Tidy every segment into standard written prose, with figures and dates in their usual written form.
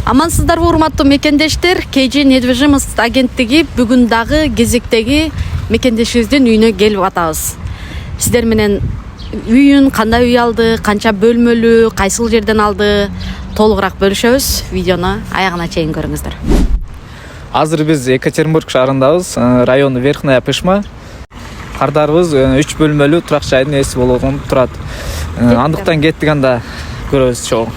Амансыздарбы урматтуу мекендештер, KG недвижимость агенттиги бүгүн дагы кезектеги мекендешибиздин үйүнө келип атабыз. Сиздер менен үйүн кандай үй алды, канча бөлмөлүү, кайсыл жерден алды толугураак бөлүшөбүз. Видеону аягына чейин көрүңүздөр. Азыр биз Екатеринбург шаарындабыз, району Верхняя Пышма. Кардарыбыз 3 бөлмөлүү турак жайдын ээси болгон турат. Андыктан кеттик, анда көрөбүз чогуу.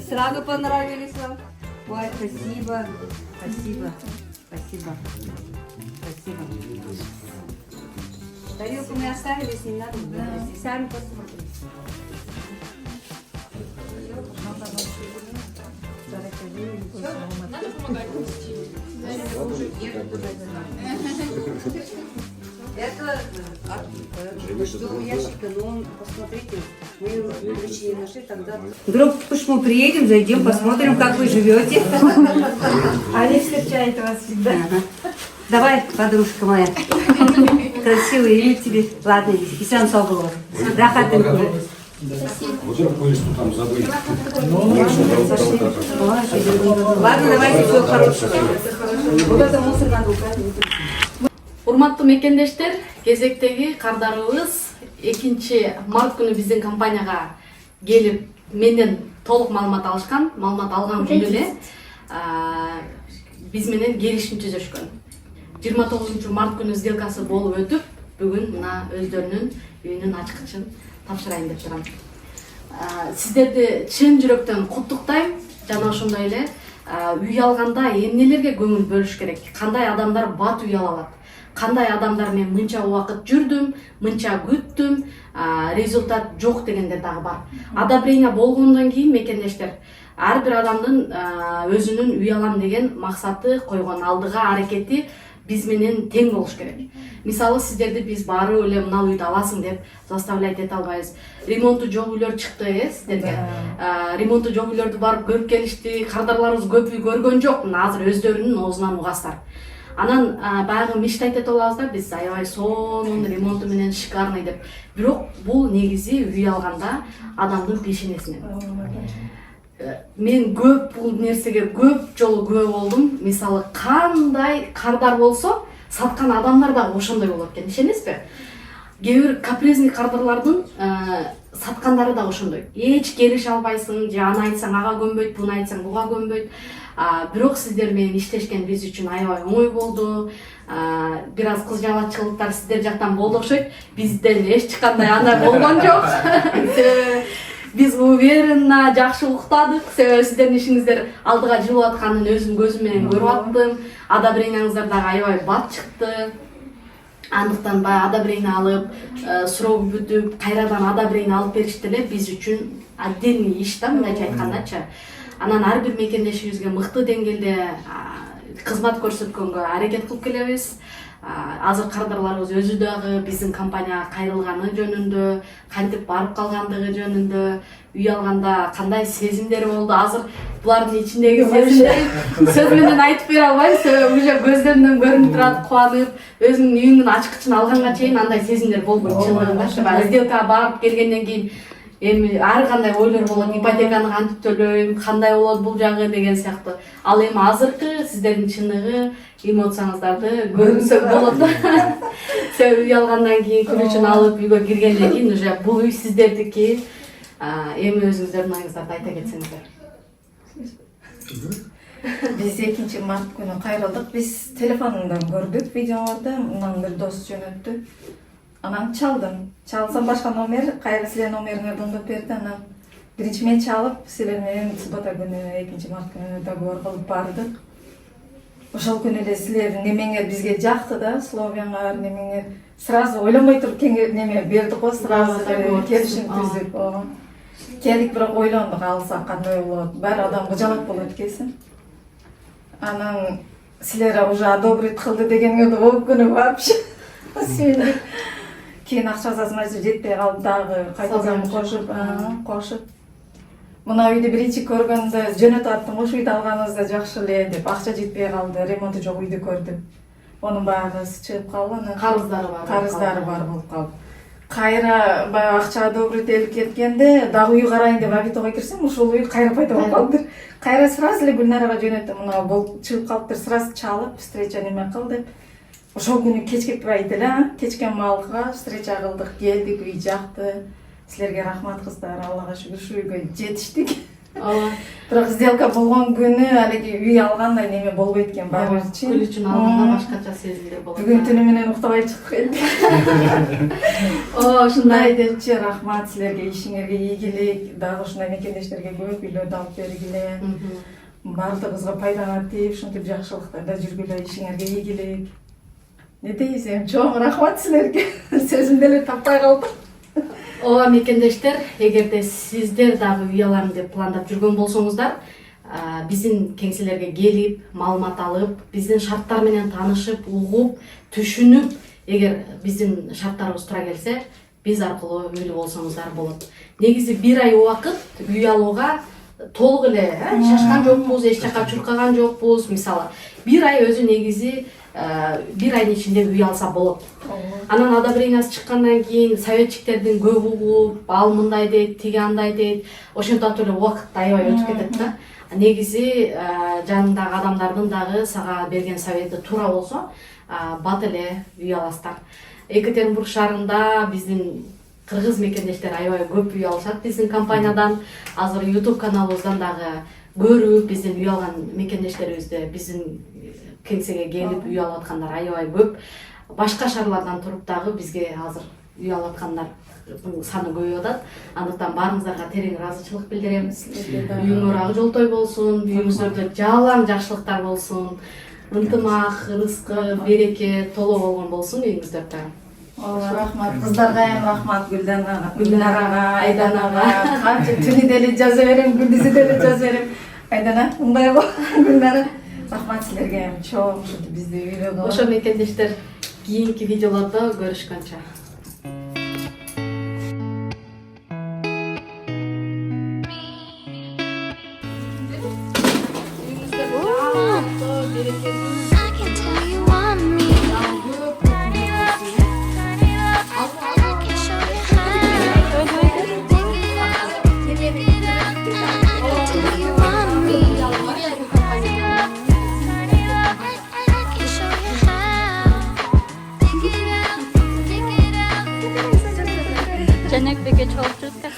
Сразу понравились вам? Ой, спасибо, спасибо, спасибо, спасибо. Тарелку мы оставили, с ним надо вынести. Сами посмотрите. Надо помогать нести. Это почтовый ящик, но он, посмотрите, мы его ключи не нашли тогда. Вдруг мы приедем, зайдем, посмотрим, как вы живете. Они встречают вас всегда. Давай, подружка моя. Красивое имя тебе. Ладно, иди. Исам Соболова. Рахатын куры. Вдруг кое-что там забыли. Ладно, давайте всего хорошего. Вот это мусор надо убрать. Урматтуу мекендештер, кезектеги кардарыбыз 2-март күнү биздин компанияга келип менден толук маалымат алышкан. Маалымат алган күнү эле биз менен келишим түзүшкөн. 29-март күнү сделкасы болуп өтүп, бүгүн мына өздөрүнүн үйүнүн ачкычын тапшырайын деп турам. Сиздерди чын жүрөктөн куттуктайм. Жана ошондой эле үй алганда эмнелерге көңүл бөлүш керек? Кандай адамдар бат үй ала алат? Кандай адамдар мен мынча убакыт жүрдүм, мынча күттүм, результат жок дегендер дагы бар. Одобрение болгондон кийин мекендештер, ар бир адамдын өзүнүн үй алам деген максаты койгон, алдыга аракети биз менен тең болуш керек. Мисалы сиздерди биз барып эле мына үйдү аласың деп заставлять эте албайбыз. Ремонту жок үйлөр чыкты, сиздерге. Ремонту жок үйлөрдү барып көрүп келишти. Кардарларыбыз көп үй көргөн жок. Мына азыр өздөрүнүн оозунан угасыздар. Анан баягы мечтать эте алабыздар, биз аябай сонун ремонту менен шикарный деп. Бирок бул негизи үй алганда адамдын пешенесинен. Мен бул нерсеге көп жолу күбө болдум. Мисалы кандай кардар болсо, саткан адамдар да ошондой болот экен. Ишенесизби? Кээ бир капризный кардарлардын саткандары да ошондой. Эч келише албайсың, же аны айтсаң ага көнбөйт, буну айтсаң буга көнбөйт. Бирок сиздер менен иштешкен биз үчүн аябай оңой болду. Бир аз кыз жалачылыктар сиздер жактан болду окшойт. Бизден эч кандай андай болгон жок. Биз уверенно жакшы уктадык. Себеби сиздердин ишиңиздер алдыга жылып атканын өзүм көзүм менен көрүп аттым. Одобрениеңиздер дагы аябай бат чыкты. Андыктан баягы одобрение алып, суроо бүтүп, кайрадан одобрение алып беришти эле биз үчүн отдельный иш да, мындайча айткандачы. Анан ар бир мекендешибизге мыкты деңгээлде кызмат көрсөткөнгө аракет кылып келебиз. Азыр кардарларыбыз өзү дагы биздин компанияга кайрылганы жөнүндө, кантип барып калгандыгы жөнүндө, үй алганда кандай сезимдери болду. Азыр булардын ичиндеги сезимдерди сөз менен айтып бере албайм, себеби уже көздөрүнөн көрүнүп турат, кубанып, өзүнүн үйүнүн ачкычын алганга чейин андай сезимдер болбойт. Чындыгында сделкага барып келгенден кийин эми ар кандай ойлор болот, ипотеканы кантип төлөйм, кандай болот бул жагы деген сыяктуу. Ал эми азыркы сиздердин чыныгы эмоцияңыздарды көрүнсө болот. Себеби үй алгандан кийин ключун алып үйгө киргенден кийин уже бул үй сиздердики. Эми өзүңүздөрдүн оюңуздарды айта кетсеңиздер. Биз 2-март күнү кайрылдык. Биз телефонунан көрдүк видеолорду, мындан бир дос жөнөттү. Анан чалдым. Чалсам башка номер, кайра силердин номериңерди оңдоп берди. Анан биринчи мен чалып, силер менен суббота күнү 2-март күнү договор кылып бардык. Ошол күнү эле силердин немеңер бизге жакты да, словияңар немеңер. Сразу ойлонбой туруп неме бердик го, сразу келишим түздүк. Келдик, бирок ойлондук алсак кандай болот. Баары адам кыжалат болот экенсиң. Анан силер уже одобрить кылды дегенге ол күнү вообще сүйүндүк. Кийин акча азырмайсы жетпей калды, дагы кайтадан кошуп. Мына үйдү биринчи көргөндө жөнөтүп аттым, ошол үйдү алганыбызда жакшы эле деп, акча жетпей калды, ремонту жок үйдү көрдүм. Онун баягысы чыгып калды, анан карыздары бар болуп калды. Кайра баягы акча одобрить этип кеткенде, дагы үй карайын деп Авитога кирсем, ошол үй кайра пайда болуп калды. Кайра сразу эле Гүлнарага жөнөттүм, мына болуп чыгып калыптыр, сразу чалып, встреча неме кыл деп. Ошол күнү кечке байт эле, кечке малга встреча кылдык, келдик, үй жакты. Силерге рахмат кыздар, Аллага шүгүр, ушу үйгө жетиштик. Бирок сделка болгон күнү алеги үй алгандай неме болбойт экен баарыбызчы. Ключун алганда башкача сезимдер болот. Бүгүн түнү менен уктабай чыктык эле. Ушундай депчи, рахмат силерге, ишиңерге ийгилик, дагы ушундай мекендештерге көп үйлөрдү алып бергиле. Бардыгыбызга пайдаңа тийип, ушинтип жакшылыктарда жүргүлө, ишиңерге ийгилик. Не дейсиң, чоң рахмат силерге. Сөзүмдү эле таппай калдым. Ооба мекендештер, эгерде сиздер дагы үй алам деп пландап жүргөн болсоңуздар, биздин кеңселерге келип, маалымат алып, биздин шарттар менен таанышып, угуп, түшүнүп, эгер биздин шарттарыбыз туура келсе, биз аркылуу үйлүү болсоңуздар болот. Негизи 1 ай убакыт үй алууга толук эле шашкан жокпуз, эч жака чуркаган жокпуз. Мисалы, 1 ай өзү негизи 1 айдын ичинде үй алса болот. Анан одобрениясы чыккандан кийин советчиктердин көп угуп, ал мындай дейт, тиги андай дейт. Ошентип атып эле убакыт аябай өтүп кетет да. негизи жаныңдагы адамдардын дагы сага берген совети туура болсо бат эле үй аласыздар. Екатеринбург шаарында биздин кыргыз мекендештер аябай көп үй алышат биздин компаниядан. Азыр YouTube каналыбыздан дагы көрүп биздин үй алган мекендештерибизди биздин кеңсеге келип үй алып аткандар аябай көп. Башка шаарлардан туруп дагы бизге азыр үй алып аткандардын саны көбөйүп атат. Андыктан баарыңыздарга терең ыраазычылык билдиремиз. Үйүңөр ак жолтой болсун, үйүңүздөрдө жалаң жакшылыктар болсун, ынтымак, рызкы, береке толо болгон болсун үйүңүздөрдө. Ооба, рахмат. Кыздарга эми рахмат, Гүлнарага, Айданага. Канча түнү деле жаза берем, күндүзү деле жаза берем. Айдана, мындай го, Гүлнара. Рахмат силерге эми чоң ушинтип бизди үйлөгө. Ошо мекендештер кийинки видеолордо көрүшкөнчө. I can tell you want me. Turn it up, turn it up. I can show you how. Take it up, take it up. I can tell you want me. Turn it up, turn it up. I can show you how. Take it up, take it up. 저녁 되게 좋았을까?